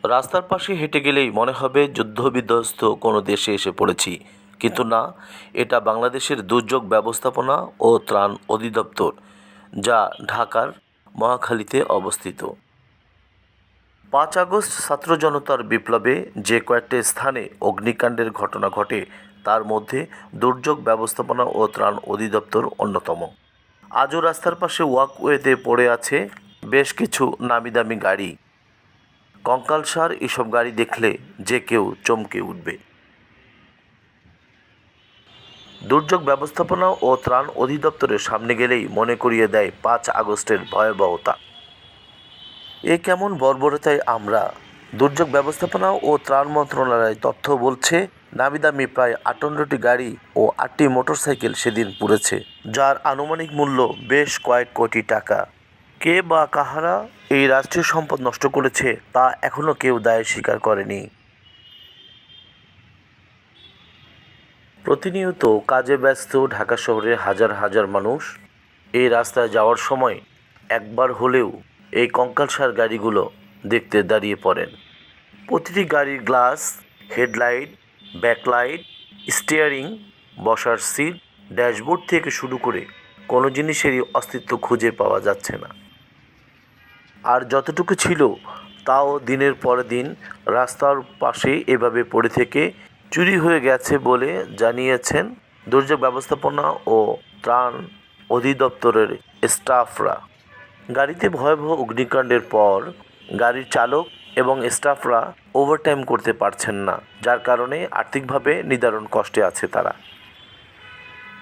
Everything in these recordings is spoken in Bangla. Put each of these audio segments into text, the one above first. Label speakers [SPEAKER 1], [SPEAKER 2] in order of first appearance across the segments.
[SPEAKER 1] রাস্তার পাশে হেঁটে গেলেই মনে হবে যুদ্ধবিধ্বস্ত কোনো দেশে এসে পড়েছি, কিন্তু না, এটা বাংলাদেশের দুর্যোগ ব্যবস্থাপনা ও ত্রাণ অধিদপ্তর, যা ঢাকার মহাখালীতে অবস্থিত। 5 আগস্ট ছাত্র জনতার বিপ্লবে যে কয়েকটি স্থানে অগ্নিকাণ্ডের ঘটনা ঘটে, তার মধ্যে দুর্যোগ ব্যবস্থাপনা ও ত্রাণ অধিদপ্তর অন্যতম। আজও রাস্তার পাশে ওয়াকওয়েতে পড়ে আছে বেশ কিছু নামিদামি গাড়ি। কঙ্কালসার এসব গাড়ি দেখলে যে কেউ চমকে উঠবে। দুর্যোগ ব্যবস্থাপনা ও ত্রাণ অধিদপ্তরের সামনে গেলেই মনে করিয়ে দেয় 5 আগস্টের ভয়াবহতা। এ কেমন বর্বরতায় আমরা? দুর্যোগ ব্যবস্থাপনা ও ত্রাণ মন্ত্রণালয় তথ্য বলছে, নামিদামি প্রায় 58টি গাড়ি ও 8টি মোটরসাইকেল সেদিন পুড়েছে, যার আনুমানিক মূল্য বেশ কয়েক কোটি টাকা। কে বা কাহারা এই রাষ্ট্রীয় সম্পদ নষ্ট করেছে তা এখনও কেউ দায় স্বীকার করেনি। প্রতিনিয়ত কাজে ব্যস্ত ঢাকা শহরের হাজার হাজার মানুষ এই রাস্তায় যাওয়ার সময় একবার হলেও এই কঙ্কালসার গাড়িগুলো দেখতে দাঁড়িয়ে পড়েন। প্রতিটি গাড়ির গ্লাস, হেডলাইট, ব্যাকলাইট, স্টিয়ারিং, বসার সিট, ড্যাশবোর্ড থেকে শুরু করে কোনো জিনিসেরই অস্তিত্ব খুঁজে পাওয়া যাচ্ছে না। আর যতটুকু ছিল তাও দিনের পর দিন রাস্তার পাশে এভাবে পড়ে থেকে চুরি হয়ে গেছে বলে জানিয়েছেন দুর্যোগ ব্যবস্থাপনা ও ত্রাণ অধিদপ্তরের স্টাফরা। গাড়িতে ভয়াবহ অগ্নিকাণ্ডের পর গাড়ির চালক এবং স্টাফরা ওভারটাইম করতে পারছেন না, যার কারণে আর্থিকভাবে নিদারুণ কষ্টে আছে তারা।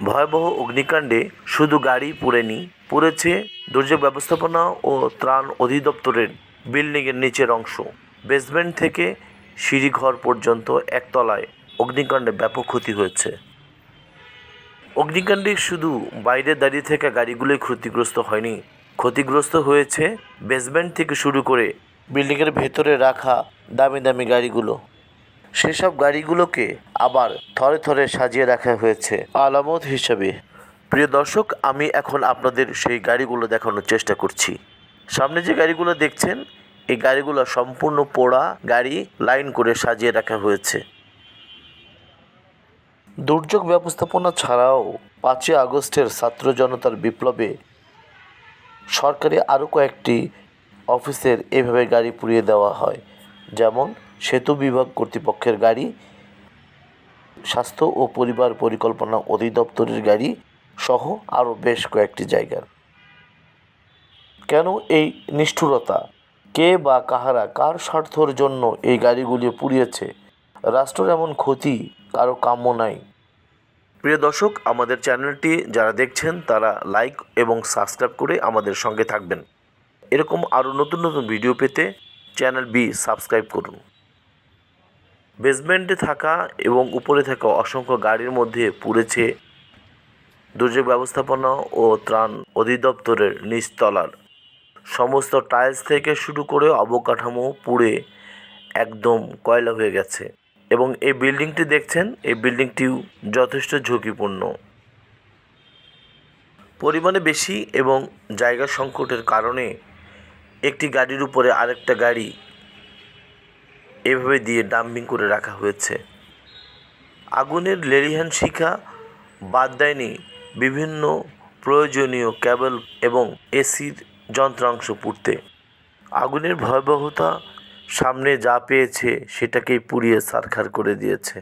[SPEAKER 1] ভয়াবহ অগ্নিকাণ্ডে শুধু গাড়ি পুড়েনি, পুড়েছে দুর্যোগ ব্যবস্থাপনা ও ত্রাণ অধিদপ্তরের বিল্ডিংয়ের নিচের অংশ। বেসমেন্ট থেকে সিঁড়িঘর পর্যন্ত একতলায় অগ্নিকাণ্ডে ব্যাপক ক্ষতি হয়েছে। অগ্নিকাণ্ডে শুধু বাইরে দাঁড়িয়ে থাকা গাড়িগুলোই ক্ষতিগ্রস্ত হয়নি, ক্ষতিগ্রস্ত হয়েছে বেসমেন্ট থেকে শুরু করে বিল্ডিংয়ের ভেতরে রাখা দামি দামি গাড়িগুলো। সেসব গাড়িগুলোকে আবার থরে থরে সাজিয়ে রাখা হয়েছে আলামত হিসাবে। প্রিয় দর্শক, আমি এখন আপনাদের সেই গাড়িগুলো দেখানোর চেষ্টা করছি। সামনে যে গাড়িগুলো দেখছেন, এই গাড়িগুলো সম্পূর্ণ পোড়া গাড়ি, লাইন করে সাজিয়ে রাখা হয়েছে। দুর্যোগ ব্যবস্থাপনা ছাড়াও 5 আগস্টের ছাত্র জনতার বিপ্লবে সরকারি আরও কয়েকটি অফিসের এভাবে গাড়ি পুড়িয়ে দেওয়া হয়, যেমন সেতু বিভাগ কর্তৃপক্ষের গাড়ি, স্বাস্থ্য ও পরিবার পরিকল্পনা অধিদপ্তরের গাড়ি সহ আরও বেশ কয়েকটি জায়গার। কেন এই নিষ্ঠুরতা? কে বা কাহারা কার স্বার্থের জন্য এই গাড়িগুলি পুড়িয়েছে? রাষ্ট্রের এমন ক্ষতি কারো কাম্য নাই। প্রিয় দর্শক, আমাদের চ্যানেলটি যারা দেখছেন তারা লাইক এবং সাবস্ক্রাইব করে আমাদের সঙ্গে থাকবেন। এরকম আরও নতুন নতুন ভিডিও পেতে চ্যানেল বি সাবস্ক্রাইব করুন। বেসমেন্টে থাকা এবং উপরে থাকা অসংখ্য গাড়ির মধ্যে পুড়েছে দুর্যোগ ব্যবস্থাপনা ও ত্রাণ অধিদপ্তরের নিচতলার সমস্ত টাইলস থেকে শুরু করে অবকাঠামো পুড়ে একদম কয়লা হয়ে গেছে। এবং এই বিল্ডিংটি দেখছেন, এই বিল্ডিংটিও যথেষ্ট ঝুঁকিপূর্ণ। পরিমাণে বেশি এবং জায়গা সংকটের কারণে একটি গাড়ির উপরে আরেকটা গাড়ি এভাবে দিয়ে ডাম্পিং করে রাখা হয়েছে। আগুনের লেলিহান শিখা বাদ দেয়নি বিভিন্ন প্রয়োজনীয় কেবল এবং এসির যন্ত্রাংশ পুড়তে। আগুনের ভয়াবহতা সামনে যা পেয়েছে সেটাকেই পুড়িয়ে ছারখার করে দিয়েছে।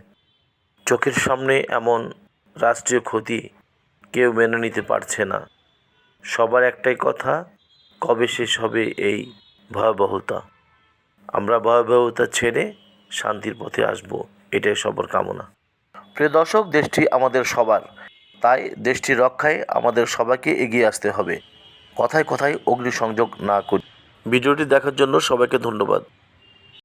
[SPEAKER 1] চোখের সামনে এমন রাষ্ট্রীয় ক্ষতি কেউ মেনে নিতে পারছে না। সবার একটাই কথা, কবে শেষ হবে এই ভয়াবহতা? আমরা ভয়াবহতা ছেড়ে শান্তির পথে আসব, এটাই সবার কামনা। প্রিয় দর্শক, দেশটি আমাদের সবার, তাই দেশটি রক্ষায় আমাদের সবাইকে এগিয়ে আসতে হবে। কথায় কথায় অগ্নিসংযোগ না করি। ভিডিওটি দেখার জন্য সবাইকে ধন্যবাদ।